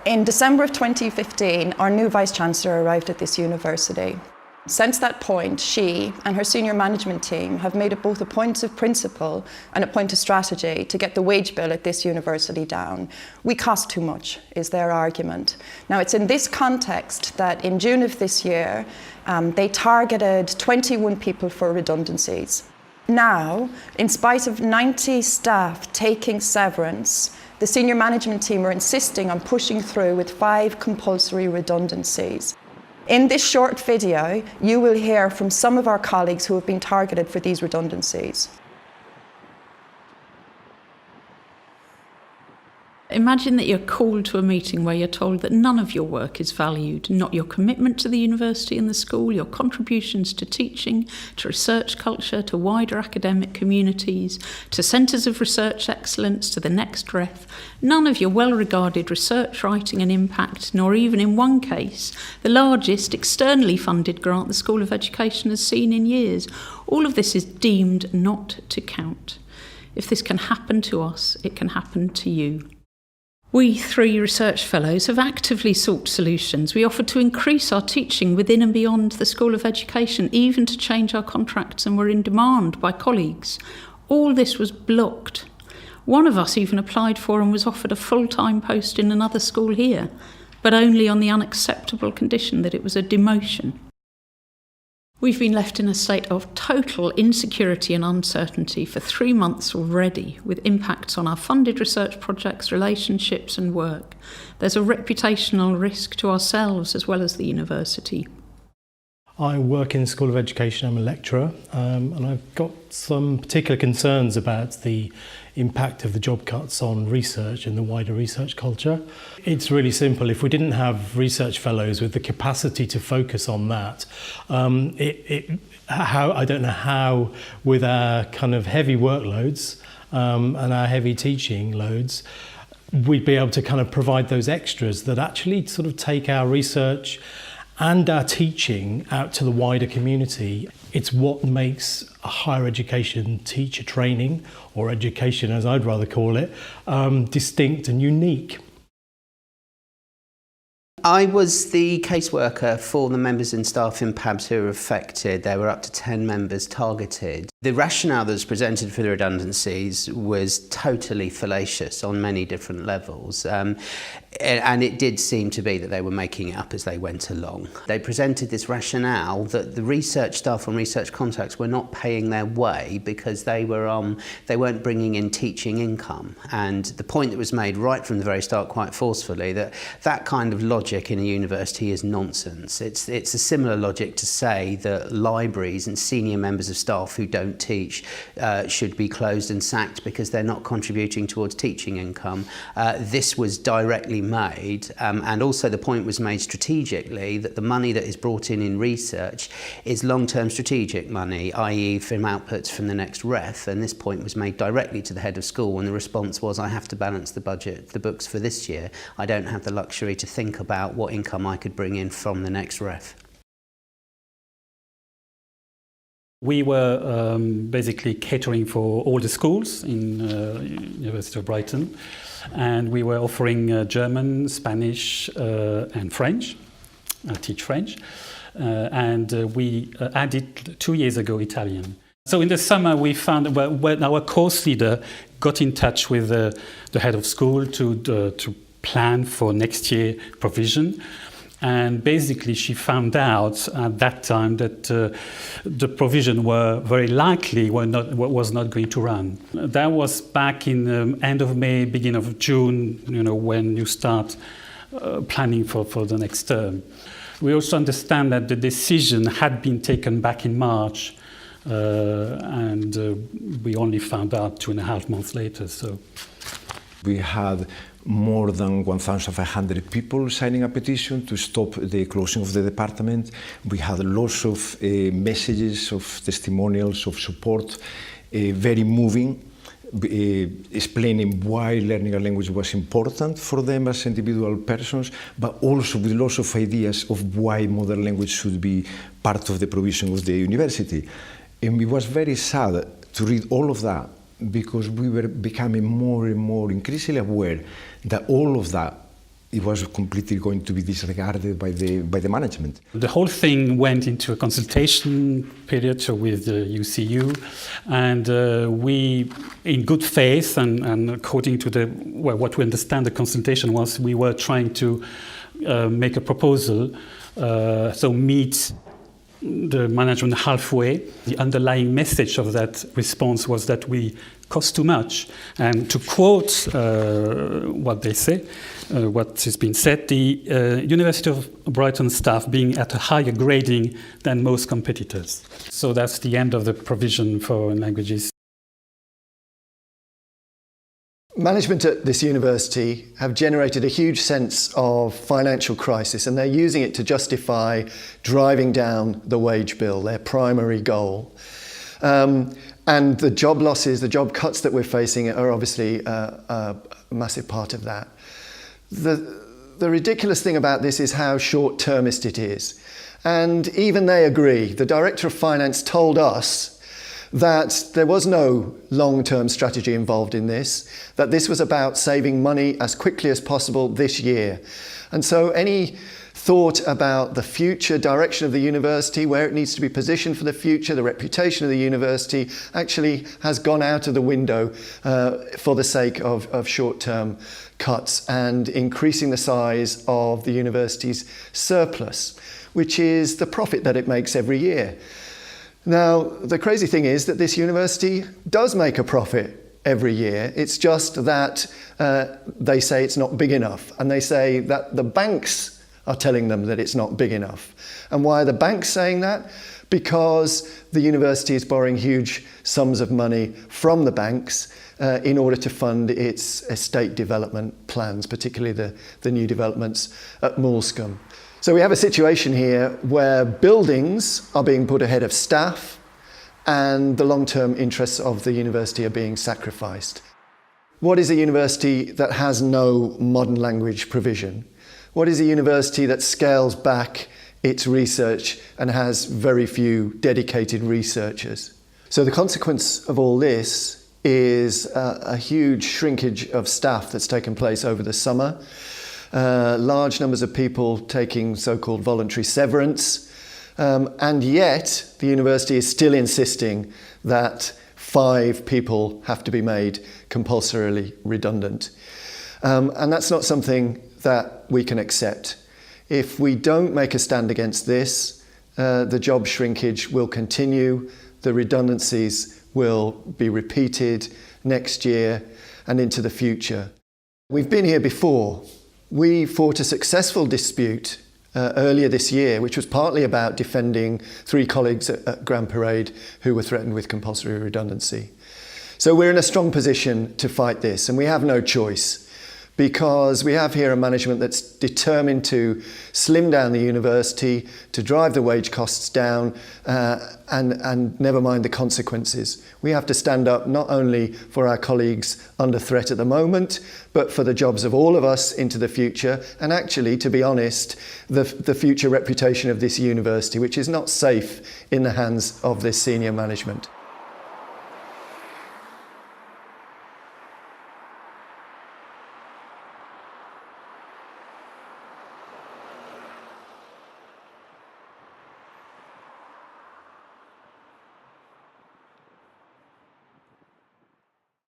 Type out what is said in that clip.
In December of 2015, our new Vice-Chancellor arrived at this university. Since that point, she and her senior management team have made it both a point of principle and a point of strategy to get the wage bill at this university down. We cost too much, is their argument. Now, it's in this context that in June of this year, they targeted 21 people for redundancies. Now, in spite of 90 staff taking severance, the senior management team are insisting on pushing through with 5 compulsory redundancies. In this short video, you will hear from some of our colleagues who have been targeted for these redundancies. Imagine that you're called to a meeting where you're told that none of your work is valued, not your commitment to the university and the school, your contributions to teaching, to research culture, to wider academic communities, to centres of research excellence, to the next REF. None of your well-regarded research, writing and impact, nor even in one case, the largest externally funded grant the School of Education has seen in years. All of this is deemed not to count. If this can happen to us, it can happen to you. We 3 research fellows have actively sought solutions. We offered to increase our teaching within and beyond the School of Education, even to change our contracts, and were in demand by colleagues. All this was blocked. One of us even applied for and was offered a full-time post in another school here, but only on the unacceptable condition that it was a demotion. We've been left in a state of total insecurity and uncertainty for 3 months already, with impacts on our funded research projects, relationships and work. There's a reputational risk to ourselves as well as the university. I work in the School of Education, I'm a lecturer, and I've got some particular concerns about the impact of the job cuts on research and the wider research culture. It's really simple. If we didn't have research fellows with the capacity to focus on that, I don't know how, with our kind of heavy workloads and our heavy teaching loads, we'd be able to kind of provide those extras that actually sort of take our research and our teaching out to the wider community. It's what makes a higher education teacher training, or education as I'd rather call it, distinct and unique. I was the caseworker for the members and staff in PABS who were affected. There were up to 10 members targeted. The rationale that was presented for the redundancies was totally fallacious on many different levels. And it did seem to be that they were making it up as they went along. They presented this rationale that the research staff on research contracts were not paying their way because they weren't bringing in teaching income. And the point that was made right from the very start quite forcefully that that kind of logic in a university is nonsense. It's a similar logic to say that libraries and senior members of staff who don't teach should be closed and sacked because they're not contributing towards teaching income. This was directly made, and also the point was made strategically that the money that is brought in research is long-term strategic money, i.e. from outputs from the next REF, and this point was made directly to the head of school, and the response was, I have to balance the budget, the books for this year. I don't have the luxury to think about what income I could bring in from the next REF. We were basically catering for all the schools in University of Brighton, and we were offering German, Spanish and French. I teach French, and we added 2 years ago Italian. So in the summer we found when our course leader got in touch with the head of school to plan for next year provision. And basically she found out at that time that the provision were very likely was not going to run. That was back in the end of May, beginning of June, when you start planning for the next term. We also understand that the decision had been taken back in March, and we only found out 2.5 months later. So we had more than 1,500 people signing a petition to stop the closing of the department. We had lots of messages, of testimonials, of support, very moving, explaining why learning a language was important for them as individual persons, but also with lots of ideas of why modern language should be part of the provision of the university. And it was very sad to read all of that, because we were becoming more and more increasingly aware that all of that it was completely going to be disregarded by the management. The whole thing went into a consultation period with the UCU, and we, in good faith and according to what we understand the consultation was, we were trying to make a proposal, so meet the management halfway. The underlying message of that response was that we cost too much. And to quote what they say, what has been said, the University of Brighton staff being at a higher grading than most competitors. So that's the end of the provision for languages. Management at this university have generated a huge sense of financial crisis, and they're using it to justify driving down the wage bill, their primary goal. And the job losses, the job cuts that we're facing are obviously a massive part of that. The ridiculous thing about this is how short-termist it is. And even they agree. The Director of Finance told us that there was no long-term strategy involved in this, that this was about saving money as quickly as possible this year. And so any thought about the future direction of the university, where it needs to be positioned for the future, the reputation of the university, actually has gone out of the window for the sake of short-term cuts and increasing the size of the university's surplus, which is the profit that it makes every year. Now, the crazy thing is that this university does make a profit every year. It's just that they say it's not big enough, and they say that the banks are telling them that it's not big enough. And why are the banks saying that? Because the university is borrowing huge sums of money from the banks in order to fund its estate development plans, particularly the new developments at Moulscombe. So we have a situation here where buildings are being put ahead of staff and the long-term interests of the university are being sacrificed. What is a university that has no modern language provision? What is a university that scales back its research and has very few dedicated researchers? So the consequence of all this is a huge shrinkage of staff that's taken place over the summer. Large numbers of people taking so-called voluntary severance, and yet the university is still insisting that 5 people have to be made compulsorily redundant. And that's not something that we can accept. If we don't make a stand against this, the job shrinkage will continue, the redundancies will be repeated next year and into the future. We've been here before. We fought a successful dispute earlier this year, which was partly about defending 3 colleagues at Grand Parade who were threatened with compulsory redundancy. So we're in a strong position to fight this, and we have no choice, because we have here a management that's determined to slim down the university, to drive the wage costs down, and never mind the consequences. We have to stand up not only for our colleagues under threat at the moment, but for the jobs of all of us into the future, and actually, to be honest, the future reputation of this university, which is not safe in the hands of this senior management.